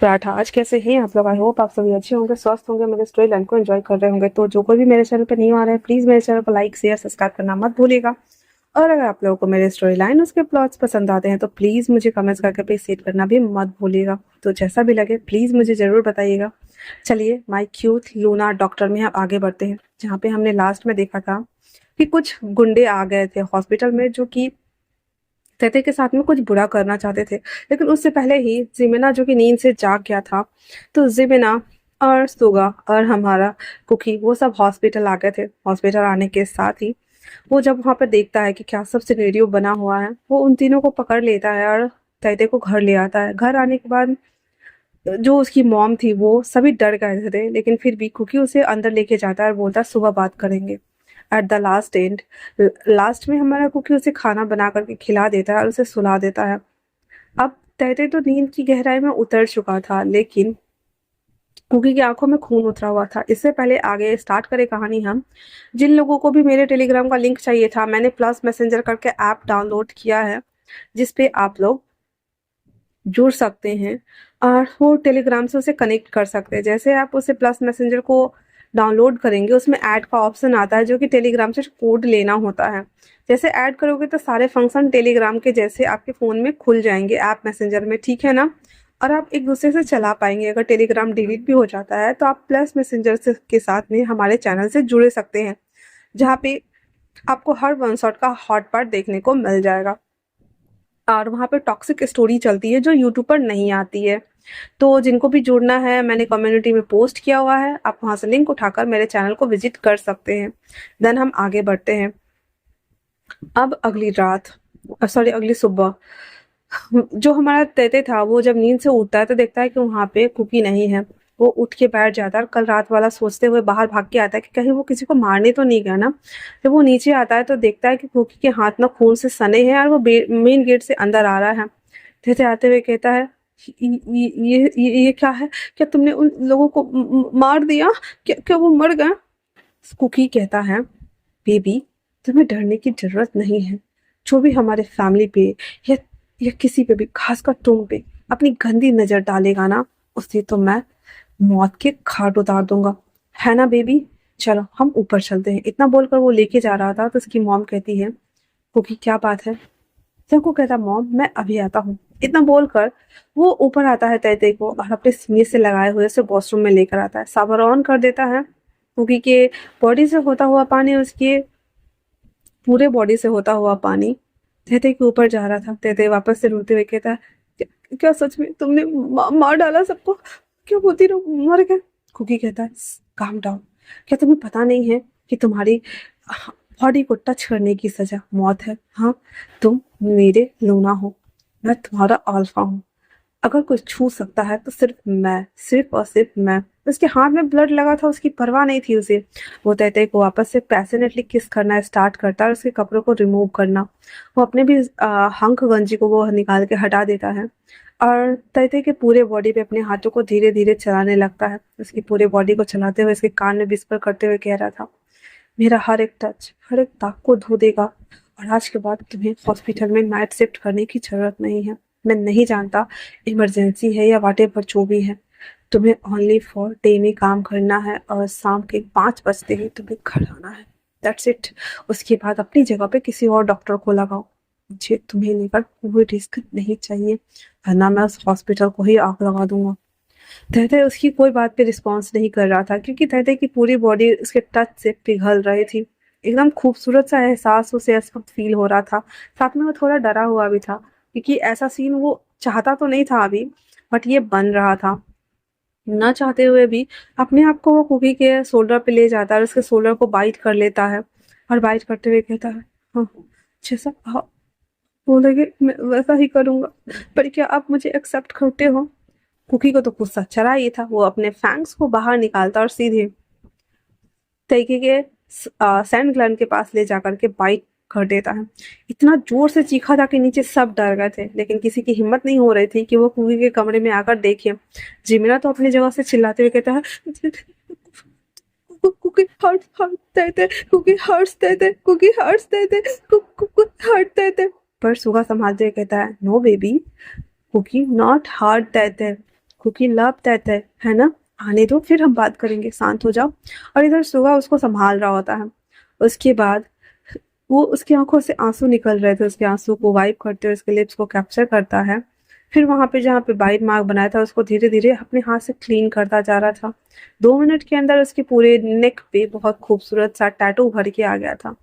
पराठा। आज कैसे हैं आप लोग? आई होप आप सभी अच्छे होंगे, स्वस्थ होंगे, मेरे स्टोरी लाइन को एंजॉय कर रहे होंगे। तो जो कोई भी मेरे चैनल पर नहीं आ रहा है, प्लीज़ मेरे चैनल को लाइक शेयर सब्सक्राइब करना मत भूलिएगा। और अगर आप लोगों को मेरे स्टोरी लाइन उसके प्लॉट्स पसंद आते हैं तो प्लीज़ मुझे कमेंट्स करके अप्रिशिएट करना भी मत भूलिएगा। तो जैसा भी लगे प्लीज़ मुझे ज़रूर बताइएगा। चलिए माय क्यूट लूना डॉक्टर में आप आगे बढ़ते हैं, जहाँ पे हमने लास्ट में देखा था कि कुछ गुंडे आ गए थे हॉस्पिटल में, जो कि तैते के साथ में कुछ बुरा करना चाहते थे। लेकिन उससे पहले ही जिमिना, जो कि नींद से जाग गया था, तो जिमिना और सुगा और हमारा कुकी वो सब हॉस्पिटल आ गए थे। हॉस्पिटल आने के साथ ही वो जब वहाँ पर देखता है कि क्या सब सिनेरियो बना हुआ है, वो उन तीनों को पकड़ लेता है और तैते को घर ले आता है। घर आने के बाद जो उसकी मॉम थी वो सभी डर गए थे, लेकिन फिर भी कुकी उसे अंदर लेके जाता है और बोलता है सुबह बात करेंगे। At the last and, last में हमारा कुकी उसे खाना बना करके खिला देता है और उसे सुला देता है। अब तैते तो नींद की गहराई में उतर चुका था, लेकिन कुकी की आंखों में खून उतरा हुआ था। इससे पहले आगे स्टार्ट करें कहानी हम, जिन लोगों को भी मेरे टेलीग्राम का लिंक चाहिए था, मैंने प्लस मैसेंजर करके ऐप डाउनलोड किया है, जिसपे आप लोग जुड़ सकते हैं और वो टेलीग्राम से उसे कनेक्ट कर सकते हैं। जैसे आप उसे प्लस मैसेंजर को डाउनलोड करेंगे, उसमें ऐड का ऑप्शन आता है, जो कि टेलीग्राम से कोड लेना होता है। जैसे ऐड करोगे तो सारे फंक्शन टेलीग्राम के जैसे आपके फ़ोन में खुल जाएंगे ऐप मैसेंजर में, ठीक है ना? और आप एक दूसरे से चला पाएंगे। अगर टेलीग्राम डिलीट भी हो जाता है तो आप प्लस मैसेंजर से के साथ में हमारे चैनल से जुड़े सकते हैं, जहाँ पे आपको हर वन शॉट का हॉट पार्ट देखने को मिल जाएगा। और वहाँ पे टॉक्सिक स्टोरी चलती है जो यूट्यूब पर नहीं आती है। तो जिनको भी जुड़ना है, मैंने कम्युनिटी में पोस्ट किया हुआ है, आप वहाँ से लिंक उठाकर मेरे चैनल को विजिट कर सकते हैं। देन हम आगे बढ़ते हैं। अब अगली रात, सॉरी अगली सुबह, जो हमारा तैते था वो जब नींद से उठता है तो देखता है कि वहाँ पे कुकी नहीं है। वो उठ के बैठ जाता है और कल रात वाला सोचते हुए बाहर भाग के आता है कि कहीं वो किसी को मारने तो नहीं गया ना। जब वो नीचे आता है तो देखता है कि कुकी के हाथ में खून से सने हैं और वो मेन गेट से अंदर आ रहा है। तैते आते हुए कहता है, ये क्या है? क्या तुमने उन लोगों को मार दिया? क्या वो मर गए? कुकी कहता है, बेबी तुम्हें डरने की जरूरत नहीं है। जो भी हमारे फैमिली पे या या किसी पे भी, खासकर तुम पे, अपनी गंदी नजर डालेगा ना, उसे तो मैं मौत के घाट उतार दूंगा, है ना बेबी? चलो हम ऊपर चलते हैं। इतना बोलकर वो लेके जा रहा था तो उसकी मॉम कहती है, कुकी क्या बात है? सबको कहता, मॉम मैं अभी आता हूँ। इतना बोलकर वो ऊपर आता है तैते को और अपने सीने से लगाए हुए उसे वॉशरूम में लेकर आता है, सावर ऑन कर देता है। कुकी के बॉडी से होता हुआ पानी उसके पूरे बॉडी से होता हुआ पानी तैते के ऊपर जा रहा था। तैते वापस से रोते हुए कहता है, क्या सच में तुमने मार डाला सबको? क्या बोलती रहो, मर गए? कुकी कहता है, काम डाउन। क्या तुम्हें पता नहीं है कि तुम्हारी बॉडी को टच करने की सजा मौत है? हाँ, तुम मेरे लूना हो, मैं तुम्हारा अल्फा हूँ। अगर कोई छू सकता है तो सिर्फ मैं, सिर्फ और सिर्फ मैं। उसके हाथ में ब्लड लगा था, उसकी परवाह नहीं थी उसे। वो तैते को वापस से पैशनेटली किस करना स्टार्ट करता है और उसके कपड़ों को रिमूव करना। वो अपने भी हंक गंजी को वो निकाल के हटा देता है और तैते के पूरे बॉडी पे अपने हाथों को धीरे धीरे चलाने लगता है। उसकी पूरे बॉडी को चलाते हुए उसके कान में विस्पर करते हुए कह रहा था, मेरा हर एक टच, हर एक दाग को धो देगा और आज के बाद तुम्हें हॉस्पिटल में नाइट शिफ्ट करने की जरूरत नहीं है। मैं नहीं जानता इमरजेंसी है या व्हाटएवर जो भी है, तुम्हें ओनली फॉर डे में काम करना है और शाम के 5 बजते ही तुम्हें घर आना है। That's it. उसके बाद अपनी जगह पे किसी और डॉक्टर को लगाओ। मुझे तुम्हें लेकर कोई रिस्क नहीं चाहिए, वरना मैं उस हॉस्पिटल को ही आग लगा दूंगा। तहते उसकी कोई बात पे रिस्पॉन्स नहीं कर रहा था, क्योंकि तहते की पूरी बॉडी उसके टच से पिघल रही थी। एकदम खूबसूरत सा एहसास उसे इस वक्त फील हो रहा था। साथ में वो थोड़ा डरा हुआ भी था, क्योंकि ऐसा सीन वो चाहता तो नहीं था अभी, बट ये बन रहा था। ना चाहते हुए भी अपने आप को वो कुकी के शोल्डर पे ले जाता है और उसके शोल्डर को बाइट कर लेता है और बाइट करते हुए कहता है, हाँ जैसा आप बोलोगे मैं वैसा ही करूंगा, पर क्या आप मुझे एक्सेप्ट करते हो? कुकी को तो गुस्सा चढ़ा ही था। वो अपने फैंग्स को बाहर निकालता और सीधे तरीके के सैंड ग्लैंड के पास ले जाकर के बाइट कर देता है। इतना जोर से चीखा था कि नीचे सब डर गए थे, लेकिन किसी की हिम्मत नहीं हो रही थी कि वो कुकी के कमरे में आकर देखे। जिमिना तो अपनी जगह से चिल्लाते हुए कहता है, कुकी हर्ट हर्ट देते, कुकी हर्ट्स देते, कुकी हर्ट्स देते, कुकी हर्ट देते। पर सुगा संभालते हुए कहता है, no baby, Kookie not heart देते। कुकी लव दैट है ना, आने दो फिर हम बात करेंगे, शांत हो जाओ। और इधर सुगा उसको संभाल रहा होता है। उसके बाद वो उसकी आंखों से आंसू निकल रहे थे, उसके आंसू को वाइप करते हुए उसके लिप्स को कैप्चर करता है। फिर वहां पे जहाँ पे बाइट मार्क बनाया था उसको धीरे धीरे अपने हाथ से क्लीन करता जा रहा था। 2 मिनट के अंदर उसके पूरे नेक पे बहुत खूबसूरत सा टैटू भर के आ गया था।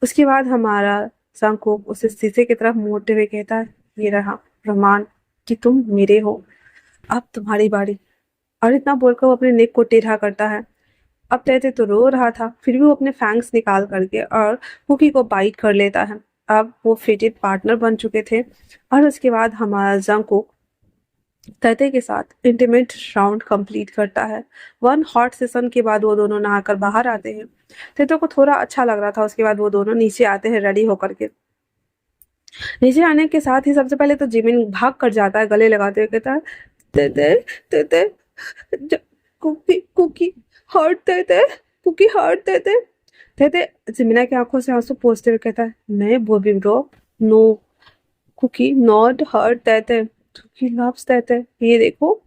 उसके बाद हमारा जंगकुक उसे शीशे की तरफ मोड़ते हुए कहता है, ये रहा प्रमाण कि तुम मेरे हो, अब तुम्हारी बारी। और इतना बोलकर वो अपने नेक को टेढ़ा करता है। अब तैते तो रो रहा था, फिर भी वो अपने फैंग्स निकाल करके और कुकी को बाइट कर लेता है। अब वो फिटेड पार्टनर बन चुके थे। और उसके बाद हमारा जंगकुक तैते के साथ इंटीमेट राउंड कंप्लीट करता है। 1 हॉट सेशन के बाद वो दोनों नहाकर बाहर आते हैं। तैते को थोड़ा अच्छा लग रहा था। उसके बाद वो दोनों नीचे आते हैं रेडी होकर के। नीचे आने के साथ ही सबसे पहले तो जिमिन भाग कर जाता है, गले लगाते हुए कहता है, Taetae Taetae Kookie Kookie hurt Taetae, Kookie hurt Taetae. Taetae जिमिना की आंखों से आंसू पोंछते हुए कहता है, नहीं baby bro, no Kookie not hurt Taetae, Kookie loves Taetae, ये देखो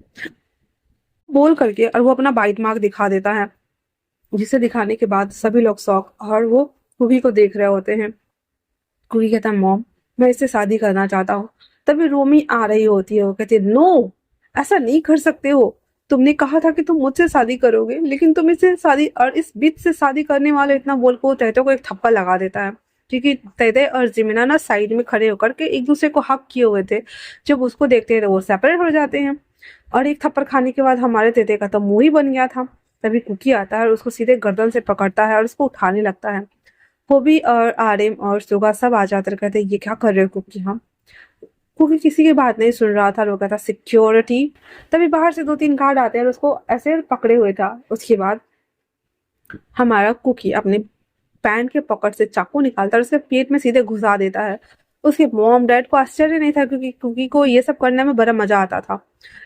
बोल करके। और वो अपना बाइट मार्क दिखा देता है, जिसे दिखाने के बाद सभी लोग शौक और वो कुकी को देख रहे होते हैं। कुकी कहता है, मॉम मैं इससे शादी करना चाहता हूँ। तभी रोमी आ रही होती है, वो कहती है, नो ऐसा नहीं कर सकते हो, तुमने कहा था कि तुम मुझसे शादी करोगे, लेकिन तुम इससे शादी और इस बीच से शादी करने वाले। इतना बोल को तैते को एक थप्पड़ लगा देता है, क्योंकि तैते और जिमिना ना साइड में खड़े होकर के एक दूसरे को हक किए हुए थे। जब उसको देखते हैं तो वो सेपरेट हो जाते हैं। और एक थप्पड़ खाने के बाद हमारे तैते का तो मुंह ही बन गया था। तभी कुकी आता है और उसको सीधे गर्दन से पकड़ता है और उसको उठाने लगता है। होबी और आर्यन और सुगा सब आ जाते कहते, ये क्या कर रहे हो कुकी? हम कुकी किसी की बात नहीं सुन रहा था, रोका था सिक्योरिटी। तभी बाहर से 2-3 गार्ड आते हैं और उसको ऐसे पकड़े हुए था। उसके बाद हमारा कुकी अपने पैंट के पॉकेट से चाकू निकालता है और उसके पेट में सीधे घुसा देता है। उसके मॉम डैड को आश्चर्य नहीं था, क्योंकि कुकी को ये सब करने में बड़ा मजा आता था।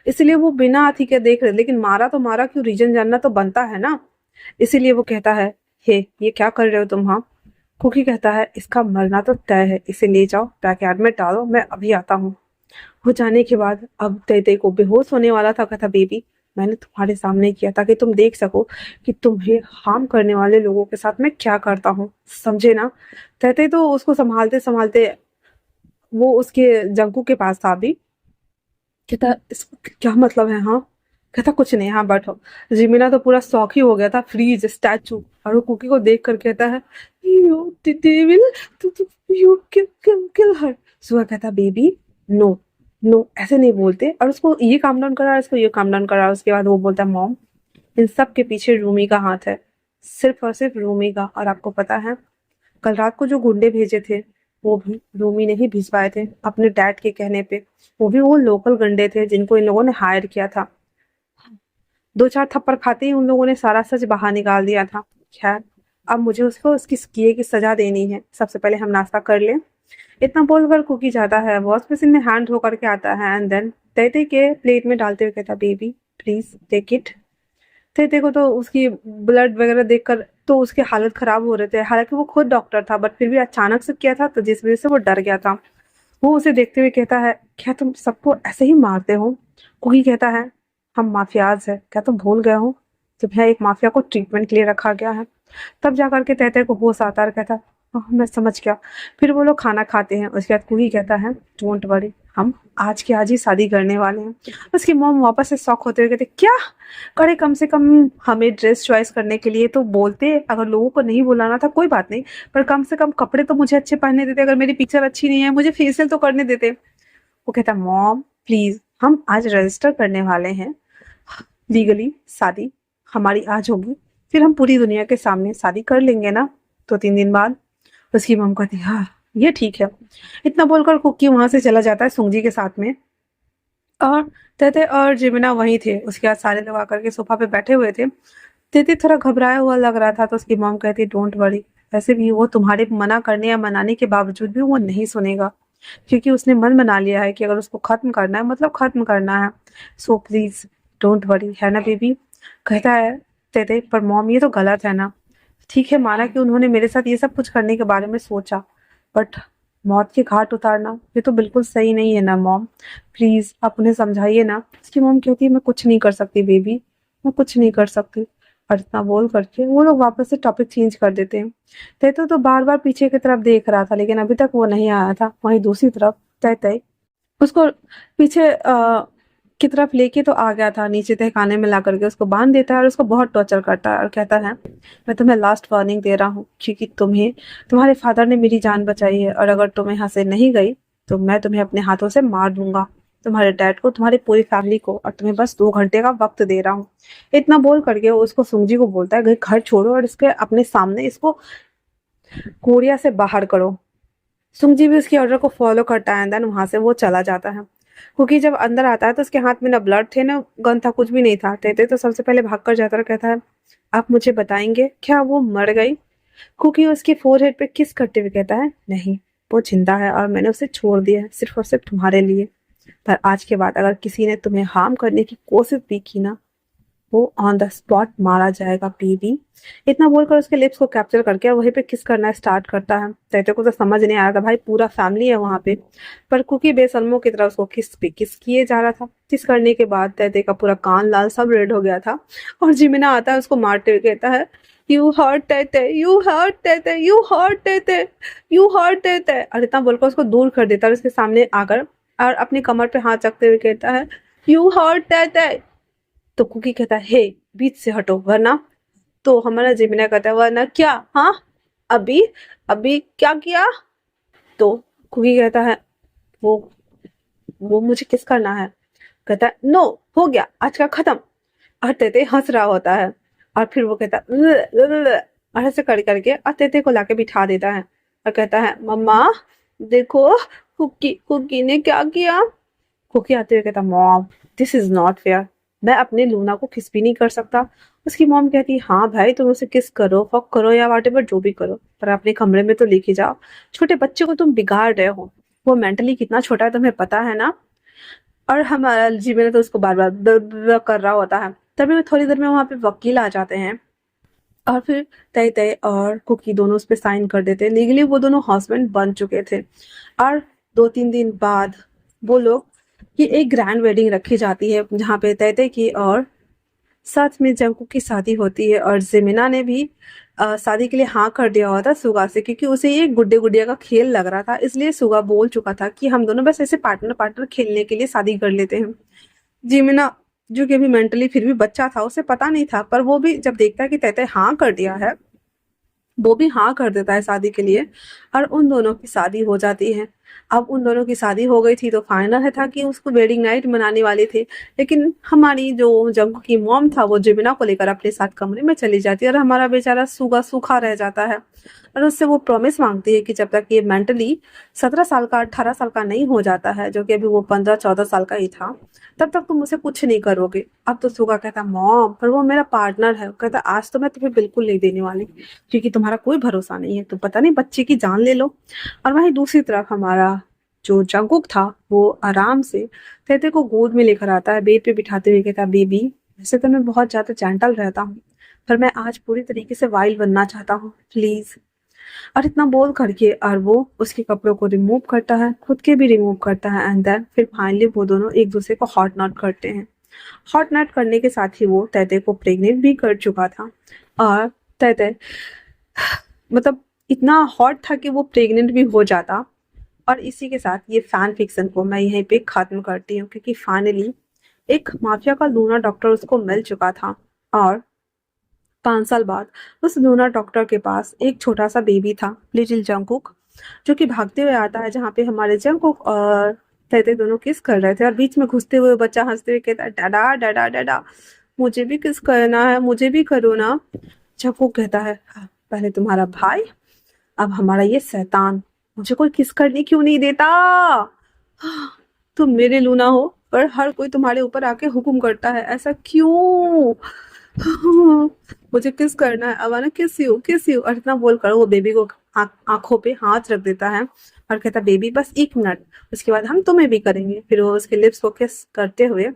इसलिए वो बिना हाथी के देख रहे, लेकिन मारा तो मारा क्यों, रीजन जानना तो बनता है ना। इसीलिए वो कहता है, हे ये क्या कर रहे हो तुम? हाँ। कुकी कहता है, इसका मरना तो तय है, इसे ले जाओ बैकयार्ड में डालो, मैं अभी आता हूँ। हो जाने के बाद अब तैते को बेहोश होने वाला था। कहता, बेबी मैंने तुम्हारे सामने किया ताकि तुम देख सको कि तुम्हें हार्म करने वाले लोगों के साथ मैं क्या करता हूँ, समझे ना। तैते तो उसको संभालते संभालते वो उसके जंकू के पास था अभी। कहता, इसको क्या मतलब है? हाँ। कहता, कुछ नहीं, हाँ बैठो। जिमिना तो पूरा शौक ही हो गया था, फ्रीज स्टैचू। और वो कुकी को देख कर कहता है, यू डेविल, यू किल हर। सुगा कहता, बेबी नो नो ऐसे नहीं बोलते। और उसको ये काम डाउन करा, उसको ये काम डाउन करा। उसके बाद वो बोलता है, मॉम इन सब के पीछे रूमी का हाथ है, सिर्फ और सिर्फ रूमी का। और आपको पता है कल रात को जो गुंडे भेजे थे वो भी रूमी ने ही भिजवाए थे अपने डैड के कहने पे। वो भी वो लोकल गुंडे थे जिनको इन लोगों ने हायर किया था। 2-4 थप्पड़ खाते ही उन लोगों ने सारा सच बाहर निकाल दिया था। खैर अब मुझे उसको उसकी किए की सजा देनी है, सबसे पहले हम नाश्ता कर लें। इतना बोलकर कुकी जाता है, वॉश बेसिन में हैंड धो करके आता है एंड देन तैते के प्लेट में डालते हुए कहता, बेबी प्लीज टेक इट। तैते को तो उसकी ब्लड वगैरह देखकर तो उसकी हालत खराब हो रहे थे। हालांकि वो खुद डॉक्टर था, बट फिर भी अचानक से किया था तो जिस वजह से वो डर गया था। वो उसे देखते हुए कहता है, क्या तुम सबको ऐसे ही मारते हो? कुकी कहता है, हम माफियाज है, क्या तुम भूल गए हो? तुम्हें एक माफिया को ट्रीटमेंट के लिए रखा गया है। तब जाकर के तैते को होश आता है और कहता है, मैं समझ गया। फिर वो लोग खाना खाते हैं। उसके बाद कुकी कहता है, डोंट वरी, हम आज के आज ही शादी करने वाले हैं। उसकी मॉम वापस से शॉक होते हुए कहते, क्या? करे कम से कम हमें ड्रेस चॉइस करने के लिए तो बोलते, अगर लोगों को नहीं बुलाना था कोई बात नहीं, पर कम से कम कपड़े तो मुझे अच्छे पहनने देते। अगर मेरी पिक्चर अच्छी नहीं है मुझे फेशियल तो करने देते। वो कहता, मॉम प्लीज हम आज रजिस्टर करने वाले हैं, लीगली शादी हमारी आज होगी, फिर हम पूरी दुनिया के सामने शादी कर लेंगे ना 2-3 दिन बाद। उसकी मॉम कहती, हाँ ये ठीक है। इतना बोलकर कुकी वहां से चला जाता है सुंगजी के साथ में। और तैते और जिमिना वहीं थे। उसके बाद सारे लोग आकर के सोफा पे बैठे हुए थे। तैते थोड़ा घबराया हुआ लग रहा था, तो उसकी मॉम कहती, डोंट वरी, वैसे भी वो तुम्हारे मना करने या मनाने के बावजूद भी वो नहीं सुनेगा, क्योंकि उसने मन बना लिया है कि अगर उसको खत्म करना है मतलब खत्म करना है। सो प्लीज डोंट वरी, है ना बेबी? कहता है तैते, पर मॉम ये तो गलत है ना। ठीक है माना कि उन्होंने मेरे साथ ये सब कुछ करने के बारे में सोचा, बट मौत के घाट उतारना, ये तो बिल्कुल सही नहीं है ना मॉम, प्लीज आप उन्हें समझाइए ना। उसकी मॉम कहती है मैं कुछ नहीं कर सकती बेबी, मैं कुछ नहीं कर सकती। और इतना बोल करके वो लोग वापस से टॉपिक चेंज कर देते हैं। तैतो तो बार बार पीछे की तरफ देख रहा था लेकिन अभी तक वो नहीं आया था। वहीं दूसरी तरफ तय उसको पीछे की तरफ लेके तो आ गया था, नीचे तहखाने में ला करके उसको बांध देता है और उसको बहुत टॉर्चर करता है और कहता है मैं तुम्हें लास्ट वार्निंग दे रहा हूँ क्योंकि तुम्हारे फादर ने मेरी जान बचाई है और अगर तुम यहाँ से नहीं गई तो मैं तुम्हें अपने हाथों से मार दूंगा, तुम्हारे डैड को, तुम्हारी पूरी फैमिली को, और तुम्हें बस 2 घंटे का वक्त दे रहा हूँ। इतना बोल करके वो उसको सुंगजी को बोलता है घर छोड़ो और इसके अपने सामने इसको कोरिया से बाहर करो। सुंगजी भी उसकी ऑर्डर को फॉलो करता है एंड देन वहां से वो चला जाता है। कुकी जब अंदर आता है तो उसके हाथ में ना ब्लड थे ना गन था, कुछ भी नहीं था। तेते तो सबसे पहले भाग कर जाता है और कहता है आप मुझे बताएंगे क्या वो मर गई? कुकी उसके फोरहेड पे किस करते हुए कहता है नहीं, वो जिंदा है और मैंने उसे छोड़ दिया है सिर्फ और सिर्फ तुम्हारे लिए। पर आज के बाद अगर किसी ने तुम्हें हार्म करने की कोशिश भी की ना, वो ऑन द स्पॉट मारा जाएगा बेबी। इतना बोलकर उसके लिप्स को कैप्चर करके और वहीं पे किस करना स्टार्ट करता है। तैते को तो समझ नहीं आ रहा था, भाई पूरा फैमिली है वहां पे, पर कुकी बेसलमो की तरह उसको किस पे किस किए जा रहा था। किस करने के बाद तैते का पूरा कान लाल सब रेड हो गया था और जिमिना आता है उसको मारते हुए कहता है you hurt Taetae, you hurt Taetae, you hurt Taetae, you hurt Taetae. और इतना बोलकर उसको दूर कर देता है उसके सामने आकर और अपनी कमर पे हाथ रखते हुए कहता है यू हर्ट तैते। तो कुकी कहता है हे बीच से हटो वरना। तो हमारा जिमिना कहता है वरना क्या? हाँ अभी अभी क्या किया? तो कुकी कहता है वो वो मुझे किस करना है। कहता है नो, हो गया आज का खत्म। और तेते हंस रहा होता है और फिर वो कहता है और ऐसे कर करके और तेते को लाके बिठा देता है और कहता है मम्मा देखो कुकी कुकी ने क्या किया। कुकी आते हुए कहता mom this is not fair, मैं अपने लूना को किस भी नहीं कर सकता। उसकी मॉम कहती हाँ भाई तुम उसे किस करो, फक करो या वॉटेवर जो भी करो, पर अपने कमरे में तो लेके जाओ। छोटे बच्चे को तुम बिगाड़ रहे हो, वो मेंटली कितना छोटा है तुम्हें पता है ना। और हमारा जीवन तो उसको बार बार कर रहा होता है। तभी थोड़ी देर में वहां पे वकील आ जाते हैं और फिर तय तय और कुकी दोनों उस पर साइन कर देते हैं। लीगली वो दोनों हस्बैंड बन चुके थे। और 2-3 दिन बाद वो लोग की एक ग्रैंड वेडिंग रखी जाती है जहाँ पे तय तय की और साथ में जंकू की शादी होती है। और जेमिना ने भी शादी के लिए हाँ कर दिया हुआ था सुगा से, क्योंकि उसे ये गुड्डे गुड़िया का खेल लग रहा था। इसलिए सुगा बोल चुका था कि हम दोनों बस ऐसे पार्टनर पार्टनर खेलने के लिए शादी कर लेते हैं। जिमिना जो कि अभी मेंटली फिर भी बच्चा था, उसे पता नहीं था, पर वो भी जब देखता है कि तय हाँ कर दिया है, वो भी हाँ कर देता है शादी के लिए और उन दोनों की शादी हो जाती है। अब उन दोनों की शादी हो गई थी तो फाइनल है था कि उसको वेडिंग नाइट मनाने वाले थे, लेकिन हमारी जो जंगू की मॉम था वो जिमिना को लेकर अपने साथ कमरे में चली जाती है और हमारा बेचारा सूगा सूखा रह जाता है। और उससे वो प्रॉमिस मांगती है कि जब तक ये मेंटली 17 साल का 18 साल का नहीं हो जाता है, जो कि अभी वो 15-14 साल का ही था, तब तक तुम मुझे कुछ नहीं करोगे। अब तो सुगा कहता मॉम पर वो मेरा पार्टनर है। कहता आज तो मैं तुम्हें बिल्कुल नहीं देने वाली क्योंकि तुम्हारा कोई भरोसा नहीं है, तुम पता नहीं बच्चे की जान ले लो। और वहीं दूसरी तरफ हमारा जो जंगकुक था वो आराम से तैते को गोद में लेकर आता है, बेड पे बिठाते हुए कहता बेबी वैसे तो मैं बहुत ज्यादा जेंटल रहता हूँ पर मैं आज पूरी तरीके से वाइल्ड बनना चाहता हूँ प्लीज। और इतना बोल करके और वो उसके कपड़ों को रिमूव करता है, खुद के भी रिमूव करता है एंड देन फिर फाइनली वो दोनों एक दूसरे को हॉट नॉट करते हैं। हॉट नॉट करने के साथ ही वो तैते को प्रेग्नेंट भी कर चुका था और तैते मतलब इतना हॉट था कि वो प्रेग्नेंट भी हो जाता। और इसी के साथ ये फैन फिक्शन को मैं यहीं पे खत्म करती हूँ क्योंकि फाइनली एक माफिया का लूना डॉक्टर उसको मिल चुका था और 5 साल बाद उस लूना डॉक्टर के पास एक छोटा सा बेबी था, लिटिल जंकुक, जो कि भागते हुए आता है जहाँ पे हमारे जंकुक और तैते दोनों किस कर रहे थे और बीच में घुसते हुए बच्चा हंसते हुए कहता है डाडा डाडा डाडा, मुझे भी किस करना है, मुझे भी करो ना। जंकुक कहता है "हाँ, पहले तुम्हारा भाई अब हमारा ये शैतान मुझे कोई किस करने क्यों नहीं देता। तुम मेरे लूना हो पर हर कोई तुम्हारे ऊपर आके हुक्म करता है, ऐसा क्यों? मुझे किस करना है, अवाना किस यू। और इतना बोलकर वो बेबी को आंखों पे हाथ रख देता है और कहता बेबी बस 1 मिनट, उसके बाद हम तुम्हें भी करेंगे। फिर वो उसके लिप्स को किस करते हुए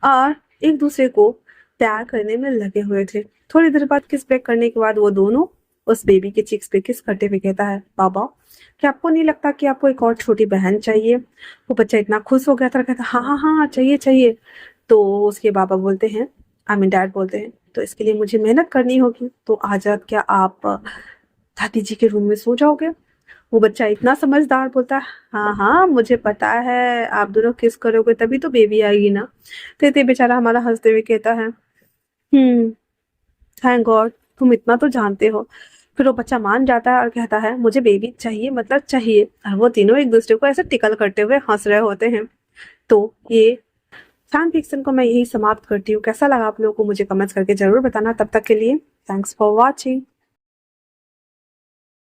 और एक दूसरे को प्यार करने में लगे हुए थे। थोड़ी देर बाद किस बैक करने के बाद वो दोनों उस बेबी के चिक्स पे किस करते हुए कहता है, बाबा क्या आपको नहीं लगता कि आपको एक और छोटी बहन चाहिए? वो बच्चा इतना खुश हो गया था, कहता हाँ हाँ हाँ चाहिए चाहिए। तो उसके बाबा बोलते हैं, आई मीन डैड बोलते हैं, तो इसके लिए मुझे मेहनत करनी होगी, तो आज रात क्या आप दादी जी के रूम में सो जाओगे? वो बच्चा इतना समझदार बोलता है, हाँ हाँ मुझे पता है, आप दोनों किस करोगे तभी तो बेबी आएगी ना। तो ये बेचारा हमारा हंसते हुए कहता है, थैंक गॉड, तुम इतना तो जानते हो। फिर वो बच्चा मान जाता है और कहता है मुझे बेबी चाहिए, मतलब चाहिए। और वो तीनों एक दूसरे को ऐसे टिकल करते हुए हंस रहे होते हैं। तो ये फैन फिक्शन को मैं यही समाप्त करती हूँ। कैसा लगा आप लोगों को मुझे कमेंट्स करके जरूर बताना। तब तक के लिए थैंक्स फॉर वॉचिंग।